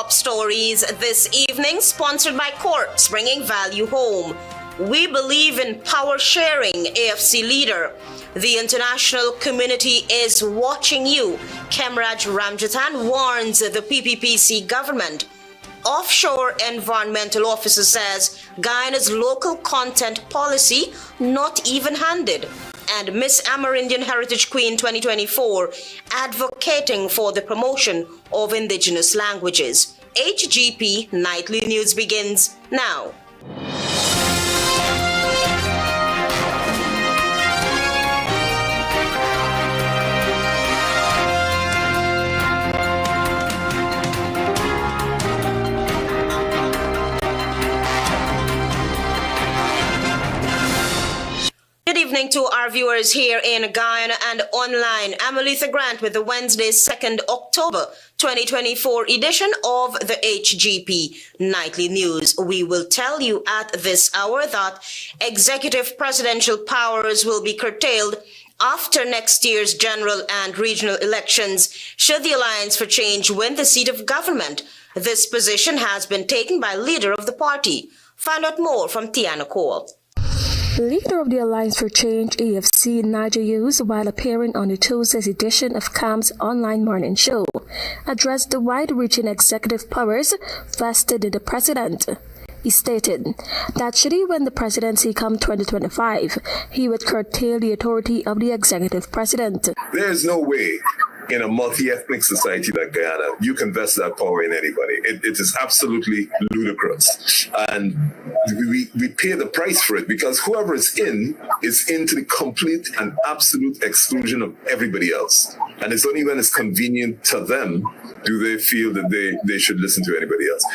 top stories this evening, sponsored by Courts, bringing value home. We believe in power sharing, AFC leader. The international community is watching you. Kemraj Ramjatan warns the PPPC government. Offshore environmental officer says Guyana's local content policy not even-handed. And Miss Amerindian Heritage Queen 2024 advocating for the promotion of indigenous languages. HGP Nightly News begins now. Good evening to our viewers here in Guyana and online. I'm Aletha Grant with the Wednesday, 2nd October 2024 edition of the HGP Nightly News. We will tell you at this hour that executive presidential powers will be curtailed after next year's general and regional elections should the Alliance for Change win the seat of government. This position has been taken by leader of the party. Find out more from Tiana Cole. Leader of the Alliance for Change, AFC, Niger Youth, while appearing on the Tuesday's edition of CAM's online morning show, addressed the wide-reaching executive powers vested in the president. He stated that should he win the presidency come 2025, he would curtail the authority of the executive president. There is no way in a multi-ethnic society like Guyana you can vest that power in anybody. It is absolutely ludicrous. And we pay the price for it because whoever is in to the complete and absolute exclusion of everybody else. And it's only when it's convenient to them do they feel that they should listen to anybody else.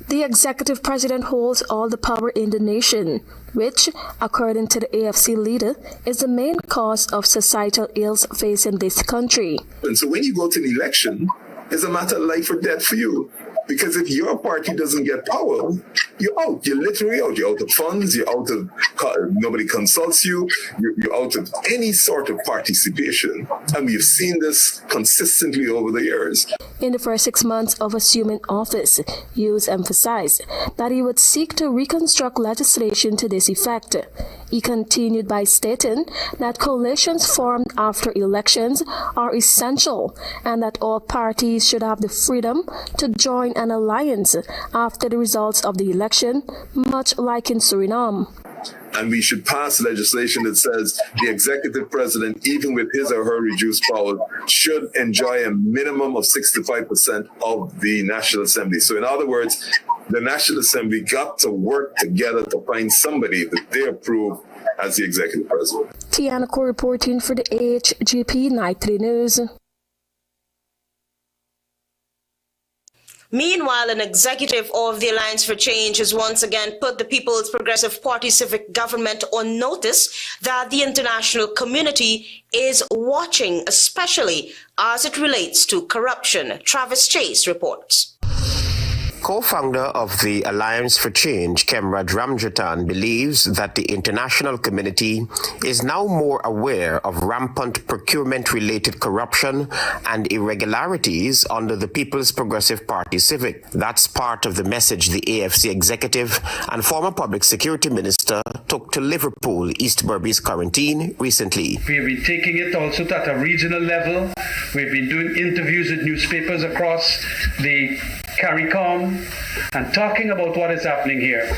The executive president holds all the power in the nation, which, according to the AFC leader, is the main cause of societal ills facing this country. And so when you go to the election, it's a matter of life or death for you. Because if your party doesn't get power, you're out. You're literally out. You're out of funds. You're out of, nobody consults you. You're out of any sort of participation. And we've seen this consistently over the years. In the first 6 months of assuming office, Hughes emphasized that he would seek to reconstruct legislation to this effect. He continued by stating that coalitions formed after elections are essential and that all parties should have the freedom to join an alliance after the results of the election, much like in Suriname. And we should pass legislation that says the executive president, even with his or her reduced power, should enjoy a minimum of 65% of the National Assembly. So in other words, the National Assembly got to work together to find somebody that they approve as the executive president. Tiana Ko reporting for the HGP Nightly News. Meanwhile, an executive of the Alliance for Change has once again put the People's Progressive Party civic government on notice that the international community is watching, especially as it relates to corruption. Travis Chase reports. Co-founder of the Alliance for Change, Kemraj Ramjatan, believes that the international community is now more aware of rampant procurement-related corruption and irregularities under the People's Progressive Party Civic. That's part of the message the AFC executive and former public security minister took to Liverpool, East Berbice quarantine recently. We've been taking it also at a regional level. We've been doing interviews with newspapers across the CARICOM and talking about what is happening here.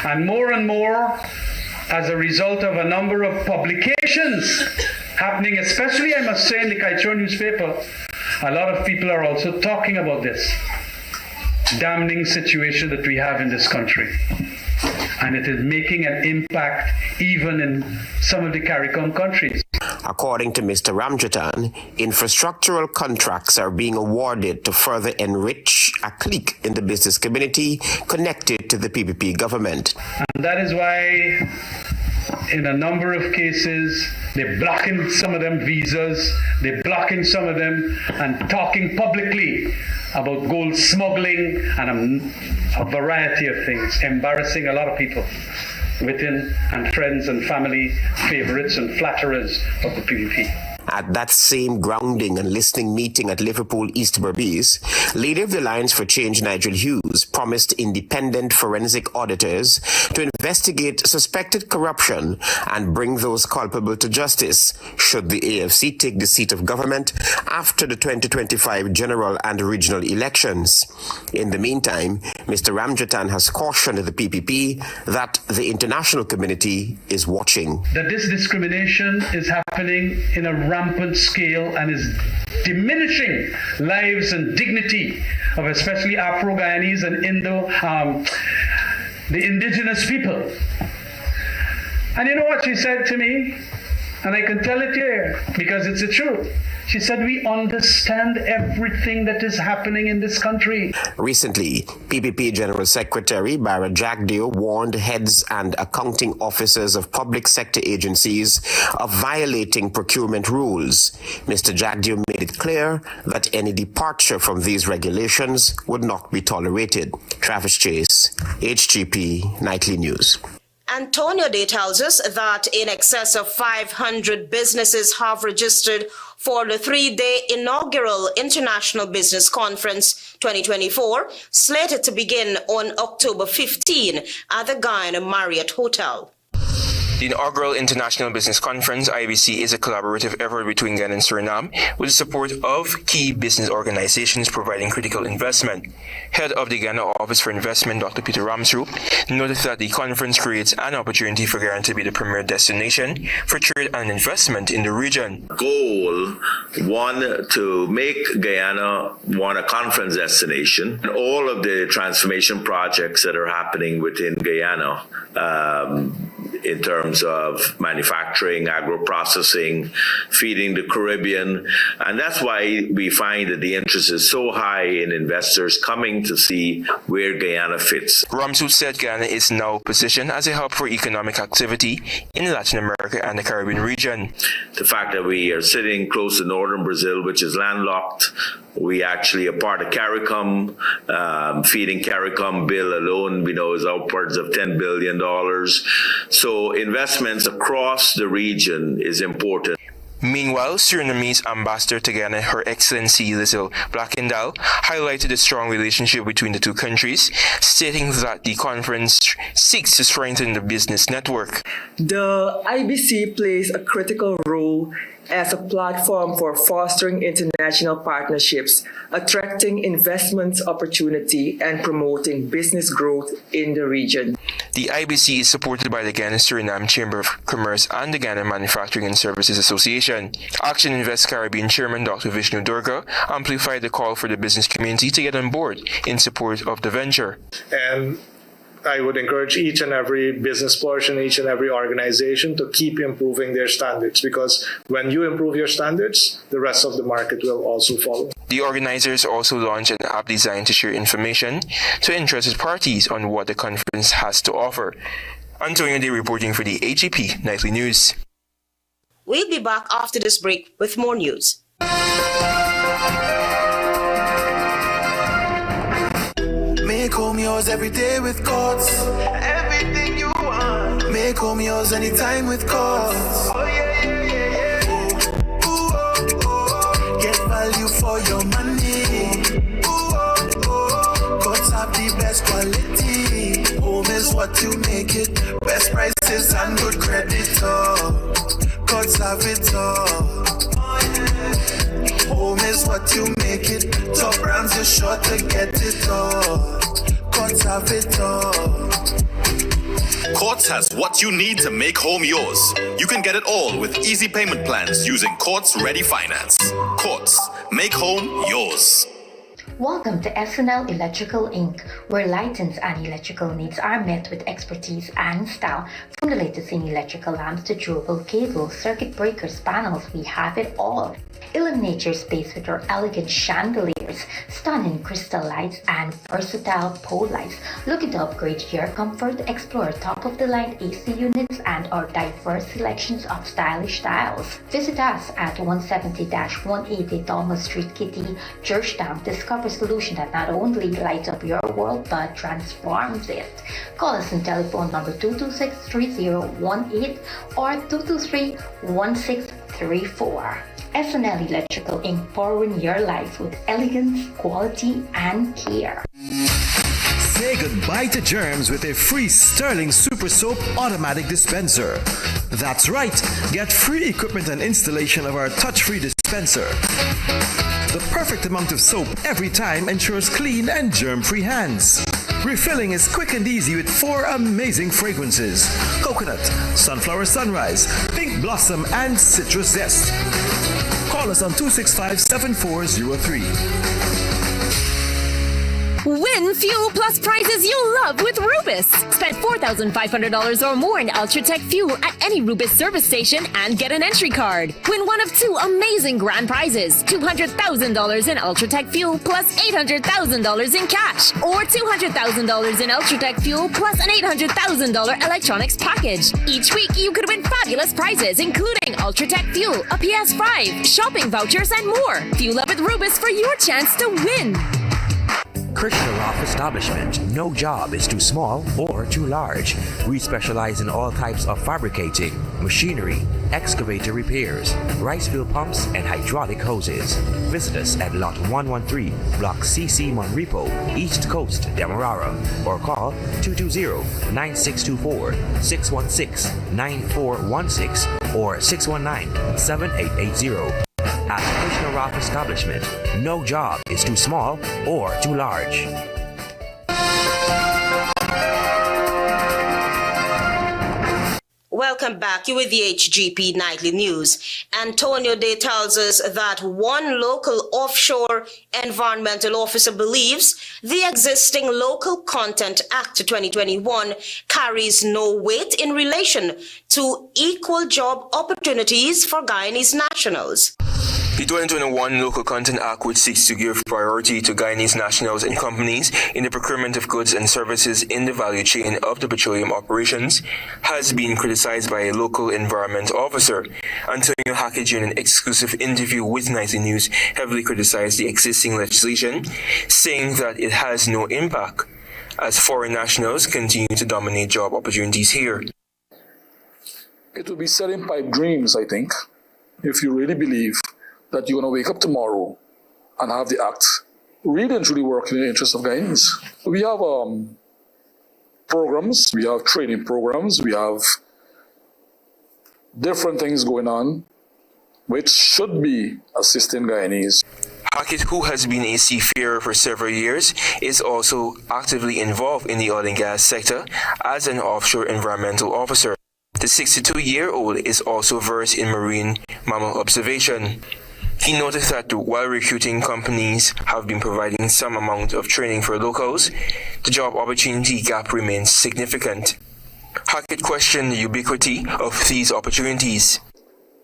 And more, as a result of a number of publications happening, especially, I must say, in the Kaitro newspaper, a lot of people are also talking about this damning situation that we have in this country. And it is making an impact even in some of the CARICOM countries. According to Mr. Ramjatan, infrastructural contracts are being awarded to further enrich a clique in the business community connected to the PPP government. And that is why, in a number of cases, they're blocking some of them visas, they're blocking some of them, and talking publicly about gold smuggling and a variety of things, embarrassing a lot of people within and friends and family, favorites and flatterers of the PPP. At that same grounding and listening meeting at Liverpool East Berbice, leader of the Alliance for Change Nigel Hughes promised independent forensic auditors to investigate suspected corruption and bring those culpable to justice should the AFC take the seat of government after the 2025 general and regional elections. In the meantime, Mr. Ramjatan has cautioned the PPP that the international community is watching. That this discrimination is happening in a rampant scale and is diminishing lives and dignity of especially Afro-Guyanese and the indigenous people. And you know what she said to me? And I can tell it here because it's the truth. She said, we understand everything that is happening in this country. Recently, PPP General Secretary Bara Jagdeo warned heads and accounting officers of public sector agencies of violating procurement rules. Mr. Jagdeo made it clear that any departure from these regulations would not be tolerated. Travis Chase, HGP Nightly News. Antonio Day tells us that in excess of 500 businesses have registered for the 3-day inaugural International Business Conference 2024, slated to begin on October 15 at the Guyana Marriott Hotel. The inaugural International Business Conference, IBC, is a collaborative effort between Guyana and Suriname with the support of key business organizations providing critical investment. Head of the Guyana Office for Investment, Dr. Peter Ramsroop, noted that the conference creates an opportunity for Guyana to be the premier destination for trade and investment in the region. Goal, one, to make Guyana a conference destination. And all of the transformation projects that are happening within Guyana, in terms of manufacturing, agro-processing, feeding the Caribbean. And that's why we find that the interest is so high in investors coming to see where Guyana fits. Ramsroop said Guyana is now positioned as a hub for economic activity in Latin America and the Caribbean region. The fact that we are sitting close to northern Brazil, which is landlocked, we actually are part of CARICOM. Feeding CARICOM bill alone, we know, is upwards of $10 billion. So investments across the region is important. Meanwhile, Surinamese ambassador to Guyana, Her Excellency Lizel Blackendal, highlighted the strong relationship between the two countries, stating that the conference seeks to strengthen the business network. The IBC plays a critical role as a platform for fostering international partnerships, attracting investment opportunity, and promoting business growth in the region. The IBC is supported by the Guyana-Suriname Chamber of Commerce and the Guyana Manufacturing and Services Association. Action Invest Caribbean Chairman Dr. Vishnu Durga amplified the call for the business community to get on board in support of the venture. And I would encourage each and every business person, each and every organization to keep improving their standards, because when you improve your standards, the rest of the market will also follow. The organizers also launched an app designed to share information to interested parties on what the conference has to offer. Antonio Day reporting for the HGP Nightly News. We'll be back after this break with more news. Make home yours every day with Courts. Everything you want. Make home yours anytime with Courts. Oh yeah, yeah, yeah, yeah. Ooh, oh, oh. Get value for your money. Ooh, oh, oh. Courts have the best quality. Home is what you make it. Best prices and good credit. Oh. Courts have it all. Home is what you make it. Top brands, you're sure to get it all. Courts have it all. Courts has what you need to make home yours. You can get it all with easy payment plans using Courts Ready Finance. Courts, make home yours. Welcome to SNL Electrical Inc., where lighting and electrical needs are met with expertise and style. From the latest in electrical lamps to durable cables, circuit breakers, panels, we have it all. Illuminate your space with our elegant chandeliers, stunning crystal lights, and versatile pole lights. Looking to upgrade your comfort? Explore top-of-the-line AC units and our diverse selections of stylish styles. Visit us at 170-180 Thomas Street, Kitty, Georgetown. Discover a solution that not only lights up your world but transforms it. Call us on telephone number 226-3018 or 223-1633. 834. SNL Electrical Inc. powering your life with elegance, quality, and care. Say goodbye to germs with a free Sterling Super Soap automatic dispenser. That's right, get free equipment and installation of our touch-free dispenser. The perfect amount of soap every time ensures clean and germ-free hands. Refilling is quick and easy with 4 amazing fragrances: coconut, sunflower sunrise, pink blossom, and citrus zest. Call us on 265-7403. Win Fuel Plus prizes you love with Rubis. Spend $4,500 or more in Ultratech Fuel at any Rubis service station and get an entry card. Win one of 2 amazing grand prizes: $200,000 in Ultratech Fuel plus $800,000 in cash, or $200,000 in Ultratech Fuel plus an $800,000 electronics package. Each week you could win fabulous prizes including Ultratech Fuel, a PS5, shopping vouchers, and more. Fuel up with Rubis for your chance to win. Krishna Rock Establishment. No job is too small or too large. We specialize in all types of fabricating, machinery, excavator repairs, rice field pumps, and hydraulic hoses. Visit us at Lot 113, Block CC Monrepo, East Coast, Demerara, or call 220-9624, 616-9416, or 619-7880. At Krishna Rock Establishment, no job is too small or too large. Welcome back. You're with the HGP Nightly News. Antonio Day tells us that one local offshore environmental officer believes the existing Local Content Act 2021 carries no weight in relation to equal job opportunities for Guyanese nationals. The 2021 Local Content Act, which seeks to give priority to Guyanese nationals and companies in the procurement of goods and services in the value chain of the petroleum operations, has been criticized by a local environment officer. Antonio Hackett, in an exclusive interview with Nightly News, heavily criticized the existing legislation, saying that it has no impact as foreign nationals continue to dominate job opportunities here. It will be selling pipe dreams, I think, if you really believe that you're going to wake up tomorrow and have the act really and truly work in the interest of Guyanese. We have programs, we have training programs, we have different things going on which should be assisting Guyanese. Hackett, who has been a seafarer for several years, is also actively involved in the oil and gas sector as an offshore environmental officer. The 62-year-old is also versed in marine mammal observation. He noted that while recruiting companies have been providing some amount of training for locals, the job opportunity gap remains significant. Hackett questioned the ubiquity of these opportunities.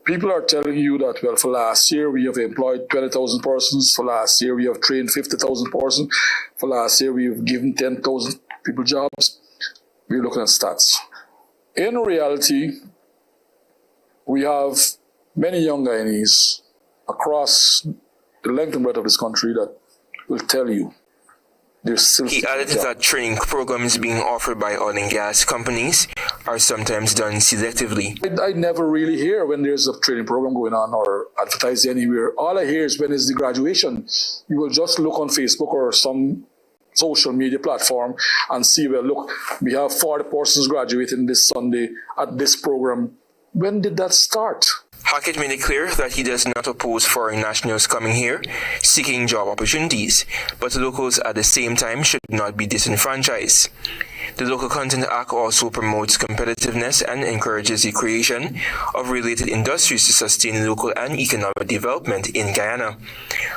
People are telling you that, well, for last year we have employed 20,000 persons, for last year we have trained 50,000 persons, for last year we have given 10,000 people jobs. We're looking at stats. In reality, we have many young Guyanese across the length and breadth of this country that will tell you there's still. He added that training programs being offered by oil and gas companies are sometimes done selectively. I never really hear when there's a training program going on or advertised anywhere. All I hear is when it's the graduation. You will just look on Facebook or some social media platform and see, well, look, we have 40 persons graduating this Sunday at this program. When did that start? Hackett made it clear that he does not oppose foreign nationals coming here seeking job opportunities, but locals at the same time should not be disenfranchised. The Local Content Act also promotes competitiveness and encourages the creation of related industries to sustain local and economic development in Guyana.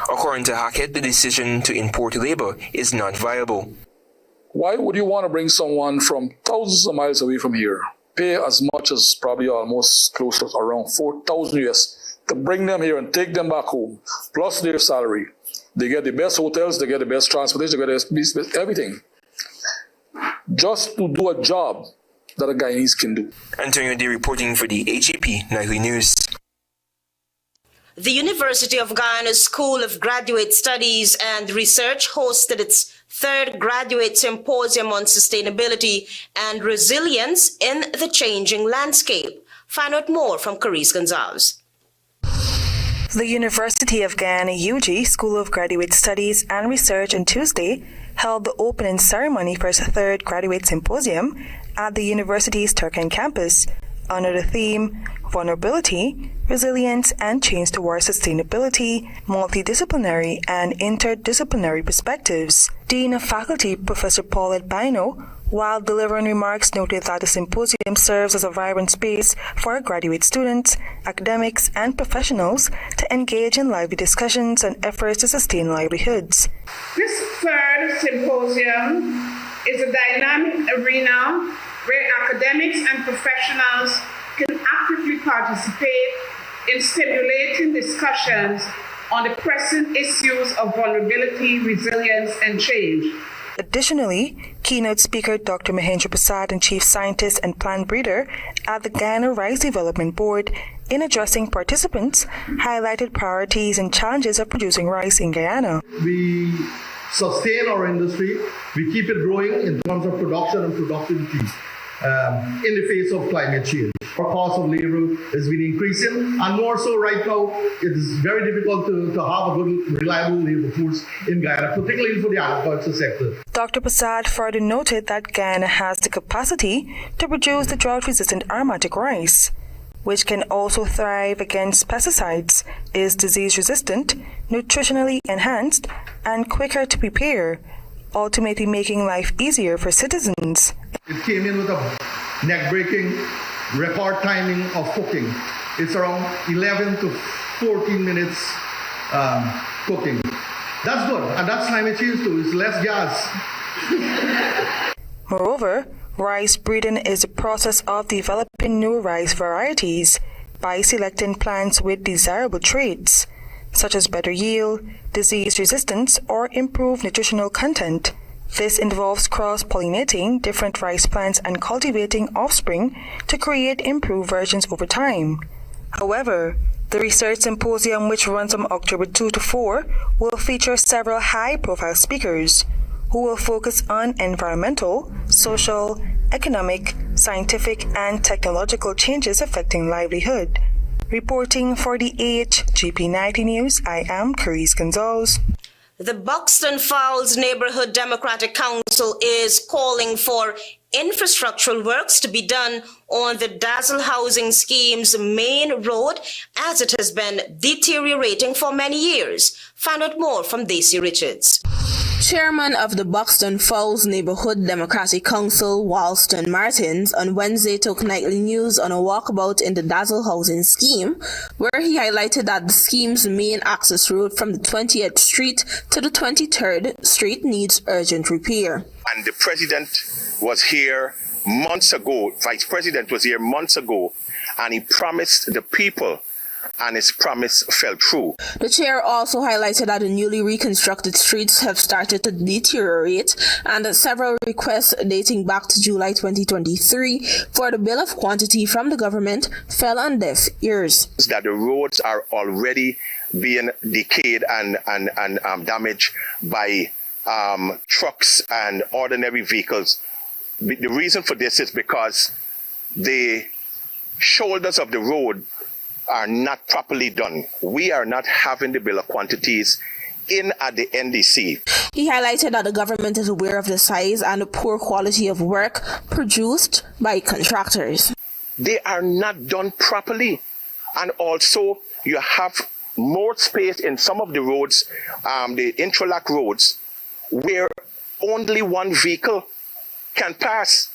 According to Hackett, the decision to import labor is not viable. Why would you want to bring someone from thousands of miles away from here, pay as much as probably almost close to around 4,000 US to bring them here and take them back home, plus their salary? They get the best hotels, they get the best transportation, they get the best everything, just to do a job that a Guyanese can do. Antonio Day reporting for the HGP Nightly News. The University of Guyana School of Graduate Studies and Research hosted its third graduate symposium on sustainability and resilience in the changing landscape. Find out more from Carice Gonzalez. The University of Guyana UG School of Graduate Studies and Research on Tuesday held the opening ceremony for its third graduate symposium at the university's Turkana campus under the theme Vulnerability, Resilience and Change Towards Sustainability, Multidisciplinary and Interdisciplinary Perspectives. Dean of Faculty Professor Paul Edbino, while delivering remarks, noted that the symposium serves as a vibrant space for graduate students, academics, and professionals to engage in lively discussions and efforts to sustain livelihoods. This third symposium is a dynamic arena where academics and professionals can actively participate in stimulating discussions on the pressing issues of vulnerability, resilience, and change. Additionally, keynote speaker Dr. Mahendra Prasad and Chief Scientist and Plant Breeder at the Guyana Rice Development Board, in addressing participants, highlighted priorities and challenges of producing rice in Guyana. We sustain our industry, we keep it growing in terms of production and productivity in the face of climate change. Our cost of labor has been increasing, and more so right now, it is very difficult to have a good, reliable labor force in Guyana, particularly for the agriculture sector. Dr. Prasad further noted that Guyana has the capacity to produce the drought-resistant aromatic rice, which can also thrive against pesticides, is disease-resistant, nutritionally enhanced, and quicker to prepare, ultimately making life easier for citizens. It came in with a neck-breaking record timing of cooking. It's around 11 to 14 minutes cooking. That's good, and that's climate change too. It's less gas. Moreover, rice breeding is the process of developing new rice varieties by selecting plants with desirable traits, such as better yield, disease resistance, or improved nutritional content. This involves cross-pollinating different rice plants and cultivating offspring to create improved versions over time. However, the research symposium, which runs from October 2 to 4, will feature several high-profile speakers who will focus on environmental, social, economic, scientific, and technological changes affecting livelihood. Reporting for the HGP Nightly News, I am Carice Gonzalez. The Buxton Falls Neighborhood Democratic Council is calling for infrastructural works to be done on the Dazzle Housing Scheme's main road, as it has been deteriorating for many years. Find out more from Daisy Richards. Chairman of the Buxton Falls Neighborhood Democratic Council, Walston Martins, on Wednesday took Nightly News on a walkabout in the Dazzle Housing Scheme, where he highlighted that the scheme's main access road from the 20th Street to the 23rd Street needs urgent repair. And the president was here months ago, vice president was here months ago, and he promised the people, and his promise fell through. The chair also highlighted that the newly reconstructed streets have started to deteriorate, and that several requests dating back to July 2023 for the bill of quantity from the government fell on deaf ears. That the roads are already being decayed and damaged by trucks and ordinary vehicles. The reason for this is because the shoulders of the road are not properly done. We are not having the bill of quantities in at the NDC. He highlighted that the government is aware of the size and the poor quality of work produced by contractors. They are not done properly. And also, you have more space in some of the roads, the intralock roads, where only one vehicle can pass.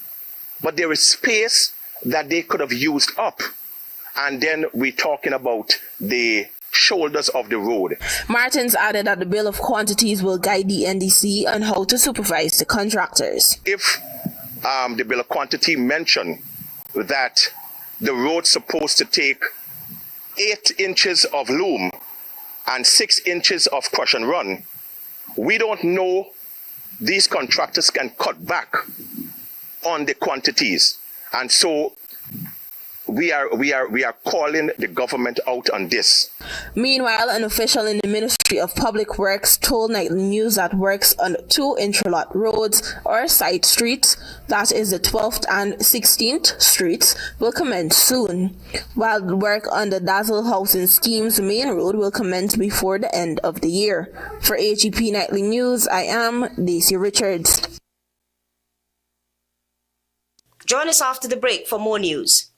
But there is space that they could have used up. And then we're talking about the shoulders of the road. Martins added that the bill of quantities will guide the NDC on how to supervise the contractors. If the bill of quantity mentioned that the road's supposed to take 8 inches of loom and 6 inches of crush and run, we don't know these contractors can cut back on the quantities. And so we are calling the government out on this. Meanwhile, an official in the Ministry of Public Works told Nightly News that works on 2 intralot roads or side streets, that is the 12th and 16th streets, will commence soon, while the work on the Dazzle Housing Scheme's main road will commence before the end of the year. For HGP Nightly News, I am Daisy Richards. Join us after the break for more news.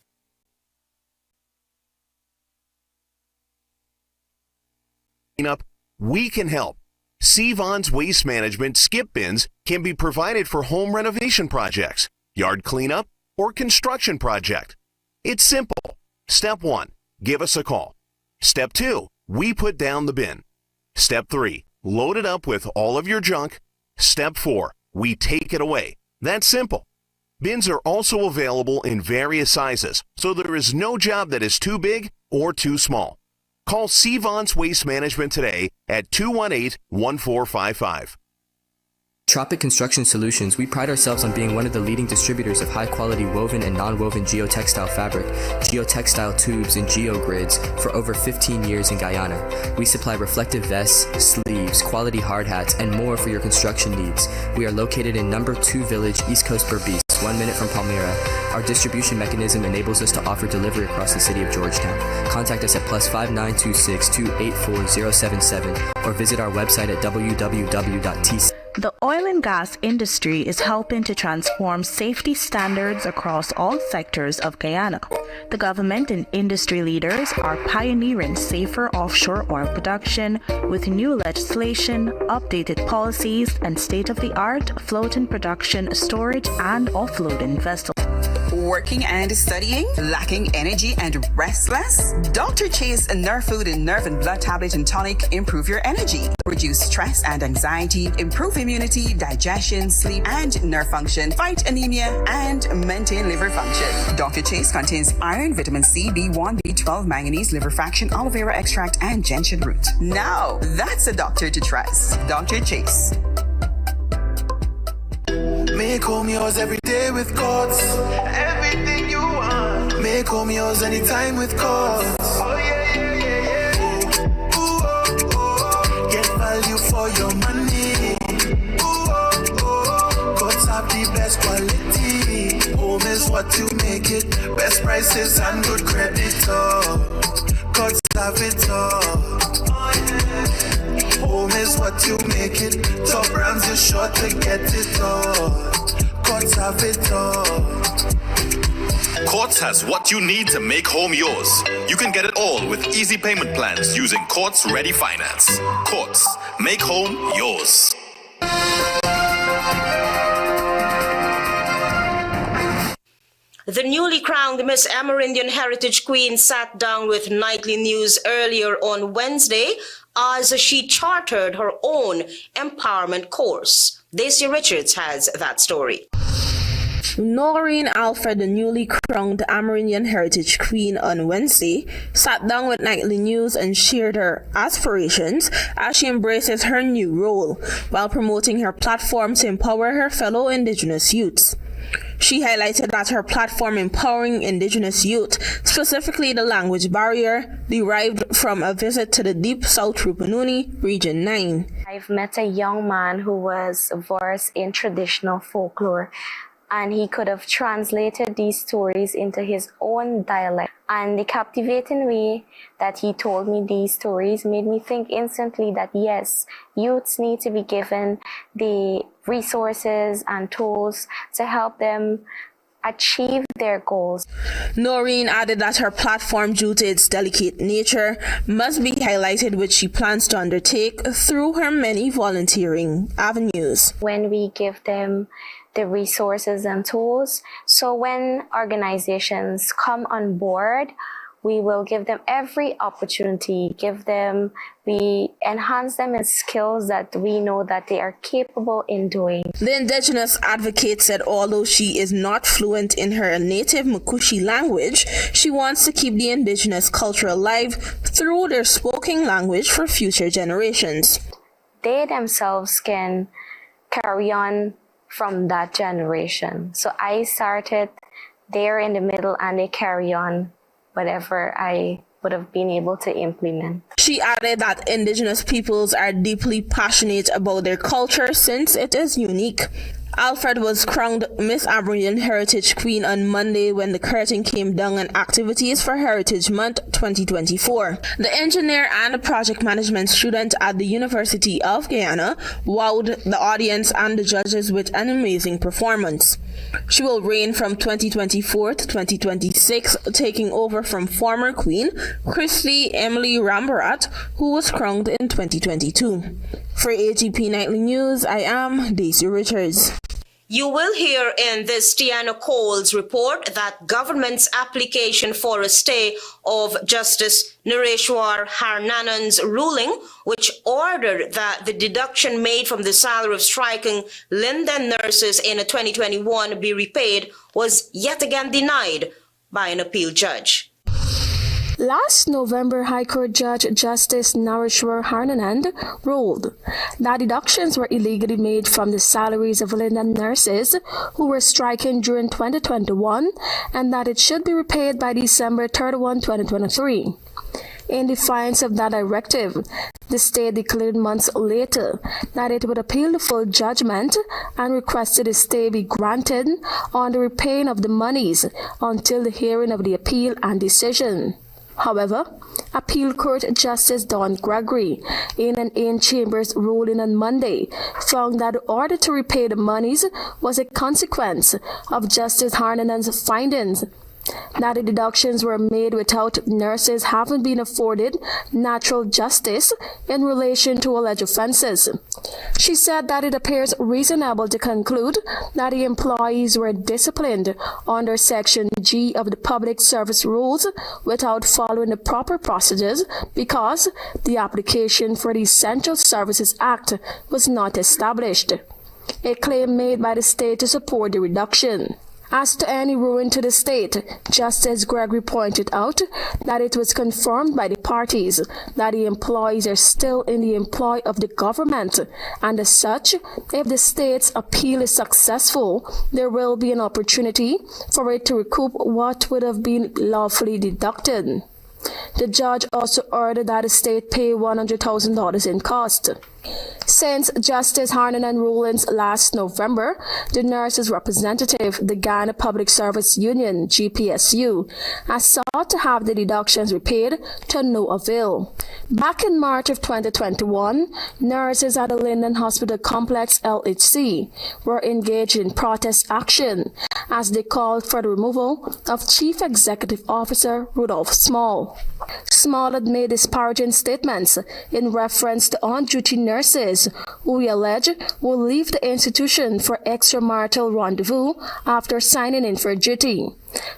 Up, we can help. Sevon's Waste Management skip bins can be provided for home renovation projects, yard cleanup, or construction project. It's simple. Step 1, give us a call. Step 2, we put down the bin. Step 3, load it up with all of your junk. Step 4, we take it away. That's simple. Bins are also available in various sizes, so there is no job that is too big or too small. Call Sevon's Waste Management today at 218-1455. Tropic Construction Solutions, we pride ourselves on being one of the leading distributors of high-quality woven and non-woven geotextile fabric, geotextile tubes, and geogrids for over 15 years in Guyana. We supply reflective vests, sleeves, quality hard hats, and more for your construction needs. We are located in number 2 Village, East Coast Berbice, 1 minute from Palmyra. Our distribution mechanism enables us to offer delivery across the city of Georgetown. Contact us at +5926 284 077 or visit our website at www.tc. The oil and gas industry is helping to transform safety standards across all sectors of Guyana. The government and industry leaders are pioneering safer offshore oil production with new legislation, updated policies, and state-of-the-art floating production, storage, and offloading vessels. Working and studying? Lacking energy and restless? Dr. Chase Nerve Food and Nerve and Blood Tablet and Tonic improve your energy, reduce stress and anxiety, improve immunity, digestion, sleep, and nerve function, fight anemia, and maintain liver function. Dr. Chase contains iron, vitamin C, B1, B12, manganese, liver fraction, aloe vera extract, and gentian root. Now, that's a doctor to trust. Dr. Chase. Make home yours every day with Courts. Everything you want. Make home yours anytime with Courts. Oh yeah, yeah, yeah, yeah. Ooh, oh, oh. Get value for your money. Ooh, oh, oh. Courts have the best quality. Home is what you make it. Best prices and good credit. Oh. Courts have it all. Oh, yeah. Home is what you make it. Top brands, you're sure to get it all. Courts have it all. Courts has what you need to make home yours. You can get it all with easy payment plans using Courts Ready Finance. Courts, make home yours. The newly crowned Miss Amerindian Heritage Queen sat down with Nightly News earlier on Wednesday as she chartered her own empowerment course. Daisy Richards has that story. Noreen Alfred, the newly crowned Amerindian Heritage Queen on Wednesday, sat down with Nightly News and shared her aspirations as she embraces her new role while promoting her platform to empower her fellow Indigenous youths. She highlighted that her platform empowering Indigenous youth, specifically the language barrier, derived from a visit to the Deep South Rupununi, Region 9. I've met a young man who was versed in traditional folklore, and he could have translated these stories into his own dialect. And the captivating way that he told me these stories made me think instantly that yes, youths need to be given the resources and tools to help them achieve their goals. Noreen added that her platform, due to its delicate nature, must be highlighted, which she plans to undertake through her many volunteering avenues. When we give them the resources and tools, so when organizations come on board, we will give them every opportunity, we enhance them in skills that we know that they are capable in doing. The Indigenous advocate said although she is not fluent in her native Mukushi language, she wants to keep the Indigenous culture alive through their spoken language for future generations. They themselves can carry on from that generation. So I started they're in the middle and they carry on whatever I would have been able to implement. She added that indigenous peoples are deeply passionate about their culture since it is unique. Alfred was crowned Miss Aboriginal Heritage Queen on Monday when the curtain came down on activities for Heritage Month 2024. The engineer and project management student at the University of Guyana wowed the audience and the judges with an amazing performance. She will reign from 2024 to 2026, taking over from former Queen Christy Emily Rambarat, who was crowned in 2022. For HGP Nightly News, I am Daisy Richards. You will hear in this Tiana Cole's report that government's application for a stay of Justice Nareshwar Harnanan's ruling, which ordered that the deduction made from the salary of striking Linden nurses in 2021 be repaid, was yet again denied by an appeal judge. Last November, High Court Judge Justice Nareshwar Harnanand ruled that deductions were illegally made from the salaries of Linden nurses who were striking during 2021 and that it should be repaid by December 31, 2023. In defiance of that directive, the state declared months later that it would appeal the full judgment and requested a stay be granted on the repaying of the monies until the hearing of the appeal and decision. However, Appeal Court Justice Don Gregory, in an in-chambers ruling on Monday, found that the order to repay the monies was a consequence of Justice Harnanan's findings that the deductions were made without nurses having been afforded natural justice in relation to alleged offenses. She said that it appears reasonable to conclude that the employees were disciplined under Section G of the Public Service Rules without following the proper procedures because the application for the Essential Services Act was not established, a claim made by the state to support the reduction. As to any ruin to the state, Justice Gregory pointed out that it was confirmed by the parties that the employees are still in the employ of the government, and as such, if the state's appeal is successful, there will be an opportunity for it to recoup what would have been lawfully deducted. The judge also ordered that the state pay $100,000 in cost. Since Justice Harnanan rulings last November, the nurses' representative, the Guyana Public Service Union, GPSU, has sought to have the deductions repaid to no avail. Back in March of 2021, nurses at the Linden Hospital Complex, LHC, were engaged in protest action as they called for the removal of Chief Executive Officer Rudolph Small. Small had made disparaging statements in reference to on-duty nurses who he alleged will leave the institution for extramarital rendezvous after signing in for duty.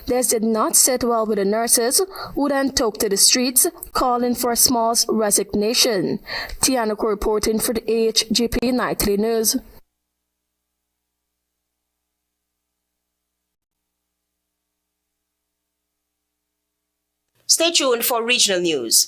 This did not sit well with the nurses, who then took to the streets calling for Small's resignation. Tiana reporting for the HGP Nightly News. Stay tuned for regional news.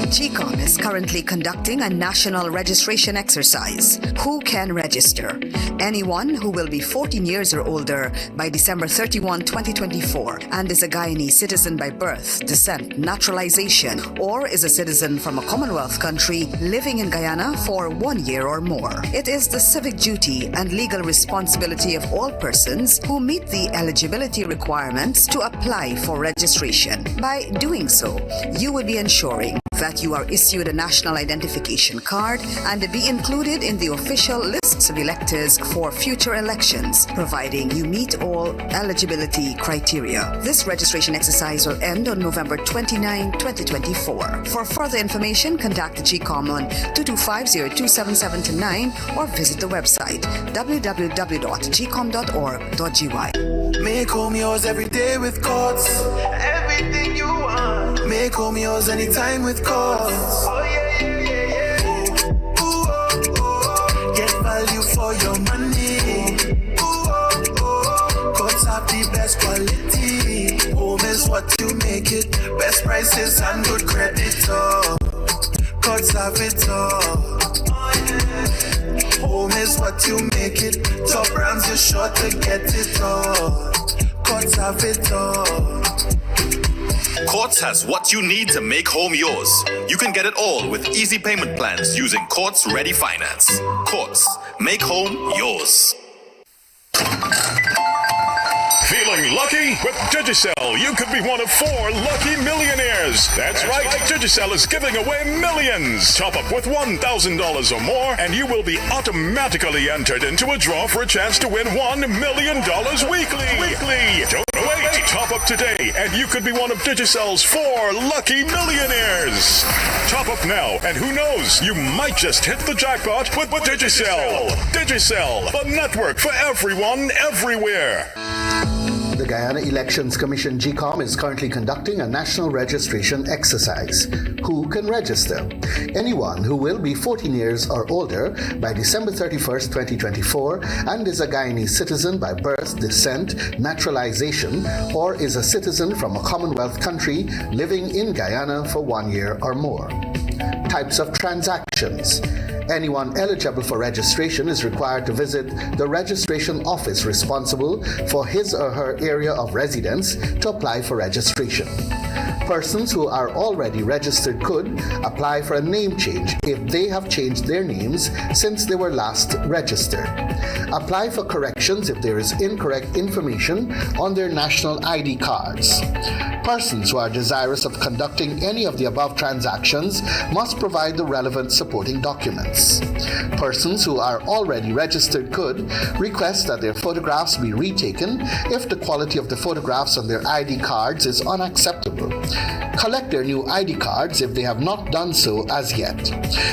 GCOM is currently conducting a national registration exercise. Who can register? Anyone who will be 14 years or older by December 31, 2024 and is a Guyanese citizen by birth, descent, naturalization, or is a citizen from a Commonwealth country living in Guyana for 1 year or more. It is the civic duty and legal responsibility of all persons who meet the eligibility requirements to apply for registration. By doing so, you will be ensuring that you are issued a national identification card and be included in the official lists of electors for future elections, providing you meet all eligibility criteria. This registration exercise will end on November 29, 2024. For further information, contact the GCOM on 225-027729 or visit the website www.gcom.org.gy. Make home yours every day with Courts. Everything you want. Make home yours anytime with Courts. Oh yeah, yeah, yeah, yeah. Ooh, ooh, ooh. Get value for your money. Ooh, ooh, ooh. Courts have the best quality. Home is what you make it. Best prices and good credit. Oh, Courts have it all. Oh, yeah. Home is what you make it. Top brands, you're sure to get it all. Courts have it all. Quartz has what you need to make home yours. You can get it all with easy payment plans using Quartz Ready Finance. Quartz, make home yours. Feeling lucky? With Digicel, you could be one of 4 lucky millionaires. That's right. Digicel is giving away millions. Top up with $1,000 or more, and you will be automatically entered into a draw for a chance to win $1 million weekly. Don't wait. Top up today, and you could be one of Digicel's 4 lucky millionaires. Top up now, and who knows? You might just hit the jackpot with Digicel. Digicel, the network for everyone, everywhere. The Guyana Elections Commission GCOM is currently conducting a national registration exercise. Who can register? Anyone who will be 14 years or older by December 31st, 2024 and is a Guyanese citizen by birth, descent, naturalization, or is a citizen from a Commonwealth country living in Guyana for 1 year or more. Types of transactions. Anyone eligible for registration is required to visit the registration office responsible for his or her area of residence to apply for registration. Persons who are already registered could apply for a name change if they have changed their names since they were last registered. Apply for corrections if there is incorrect information on their national ID cards. Persons who are desirous of conducting any of the above transactions must provide the relevant supporting documents. Persons who are already registered could request that their photographs be retaken if the quality of the photographs on their ID cards is unacceptable. Collect their new ID cards if they have not done so as yet.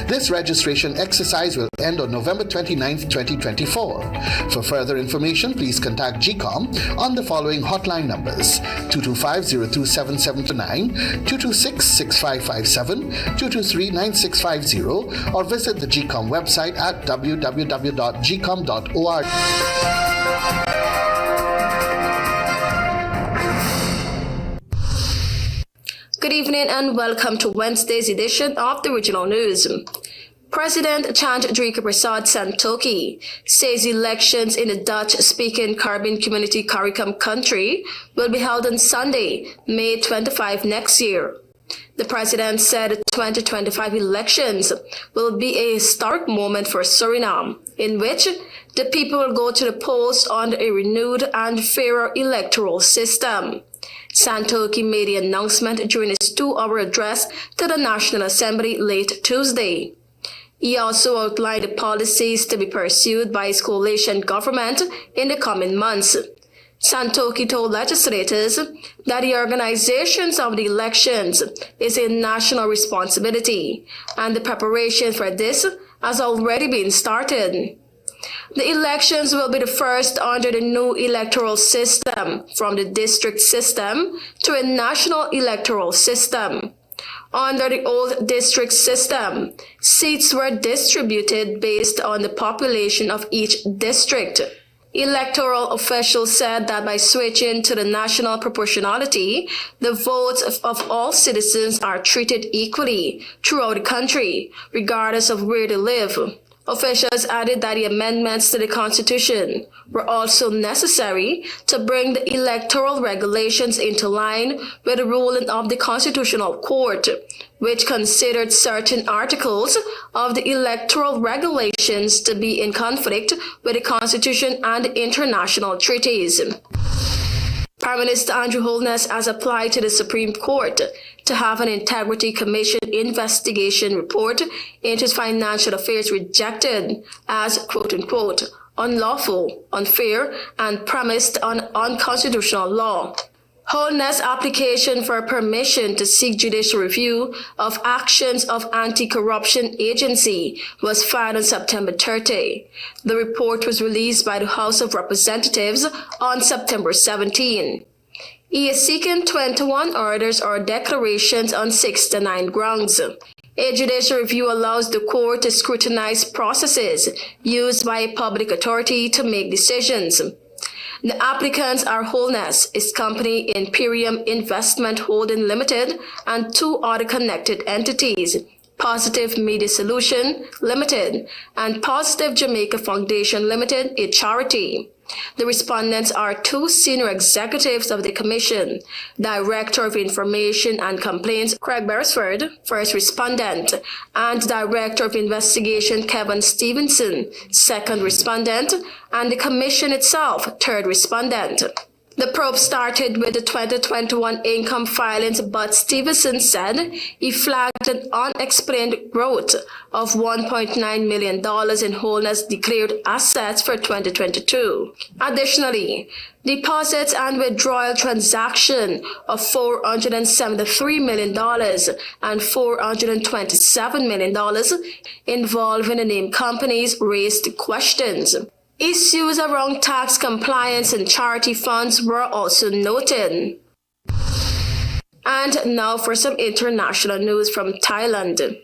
This registration exercise will end on November 29th, 2024. For further information, please contact GCOM on the following hotline numbers: 225-02779, 226-6557, 223-9650, or visit the GCOM website at www.gcom.org. Good evening and welcome to Wednesday's edition of the Regional News. President Chandrika Prasad Santokhi says elections in the Dutch-speaking Caribbean Community CARICOM country will be held on Sunday, May 25 next year. The president said the 2025 elections will be a historic moment for Suriname, in which the people will go to the polls under a renewed and fairer electoral system. Santokhi made the announcement during his 2-hour address to the National Assembly late Tuesday. He also outlined the policies to be pursued by his coalition government in the coming months. Santokhi told legislators that the organizations of the elections is a national responsibility, and the preparation for this has already been started. The elections will be the first under the new electoral system, from the district system to a national electoral system. Under the old district system, seats were distributed based on the population of each district. Electoral officials said that by switching to the national proportionality, the votes of all citizens are treated equally throughout the country, regardless of where they live. Officials added that the amendments to the Constitution were also necessary to bring the electoral regulations into line with the ruling of the Constitutional Court, which considered certain articles of the electoral regulations to be in conflict with the Constitution and international treaties. Prime Minister Andrew Holness has applied to the Supreme Court to have an Integrity Commission investigation report into his financial affairs rejected as, quote-unquote, unlawful, unfair, and premised on unconstitutional law. Holness' application for permission to seek judicial review of actions of anti-corruption agency was filed on September 30. The report was released by the House of Representatives on September 17. He is seeking 21 orders or declarations on 69 grounds. A judicial review allows the court to scrutinize processes used by a public authority to make decisions. The applicants are Holness, its company Imperium Investment Holding Limited, and 2 other connected entities, Positive Media Solution Limited, and Positive Jamaica Foundation Limited, a charity. The respondents are two senior executives of the Commission, Director of Information and Complaints Craig Beresford, first respondent, and Director of Investigation Kevin Stevenson, second respondent, and the Commission itself, third respondent. The probe started with the 2021 income filings, but Stevenson said he flagged an unexplained growth of $1.9 million in wholeness declared assets for 2022. Additionally, deposits and withdrawal transaction of $473 million and $427 million involving the named companies raised questions. Issues around tax compliance and charity funds were also noted. And now for some international news from Thailand.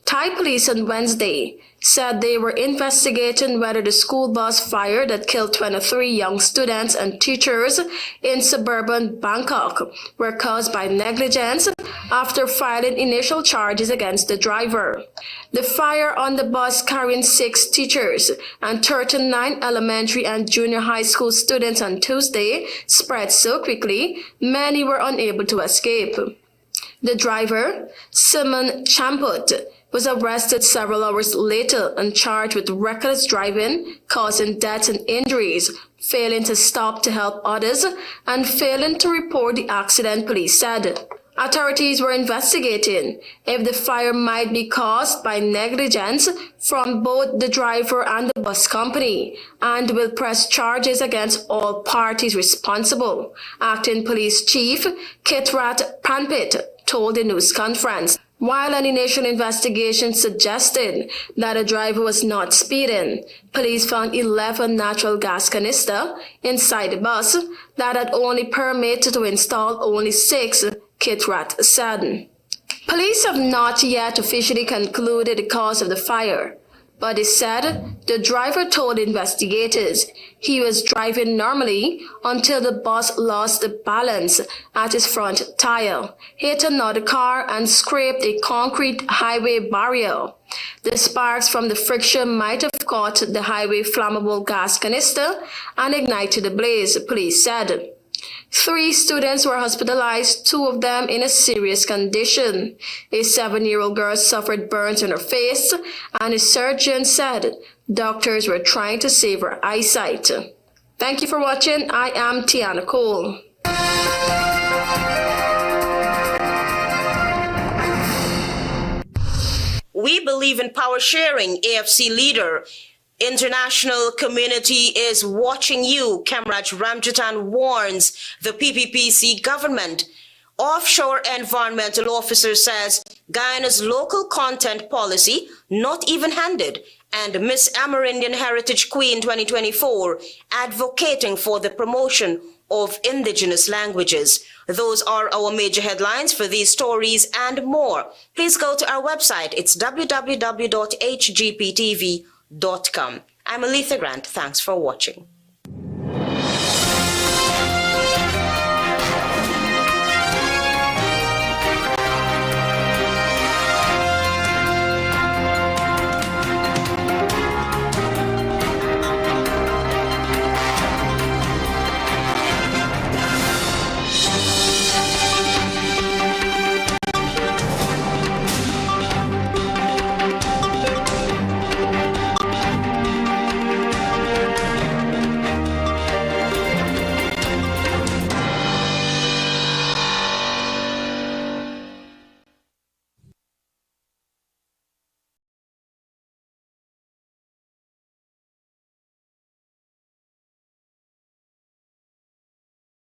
Thai police on Wednesday said they were investigating whether the school bus fire that killed 23 young students and teachers in suburban Bangkok were caused by negligence after filing initial charges against the driver. The fire on the bus carrying 6 teachers and 39 elementary and junior high school students on Tuesday spread so quickly, many were unable to escape. The driver, Simon Champut, was arrested several hours later and charged with reckless driving, causing deaths and injuries, failing to stop to help others, and failing to report the accident, police said. Authorities were investigating if the fire might be caused by negligence from both the driver and the bus company, and will press charges against all parties responsible, Acting Police Chief Kitrat Pranpit told the news conference. While an initial investigation suggested that the driver was not speeding, police found 11 natural gas canister inside the bus that had only permit to install only 6, Kitrat said. Police have not yet officially concluded the cause of the fire, but they said the driver told investigators he was driving normally until the bus lost the balance at his front tire, hit another car, and scraped a concrete highway barrier. The sparks from the friction might have caught the highway flammable gas canister and ignited the blaze, police said. 3 students were hospitalized, 2 of them in a serious condition. A 7-year-old girl suffered burns on her face, and a surgeon said doctors were trying to save her eyesight. Thank you for watching. I am Tiana Cole. We believe in power sharing, AFC leader. International community is watching you, Kamraj Ramjatan warns the PPPC government. Offshore environmental officer says Guyana's local content policy not even-handed, and Miss Amerindian Heritage Queen 2024 advocating for the promotion of indigenous languages. Those are our major headlines. For these stories and more, please go to our website. It's www.hgptv.com. I'm Aletha Grant. Thanks for watching.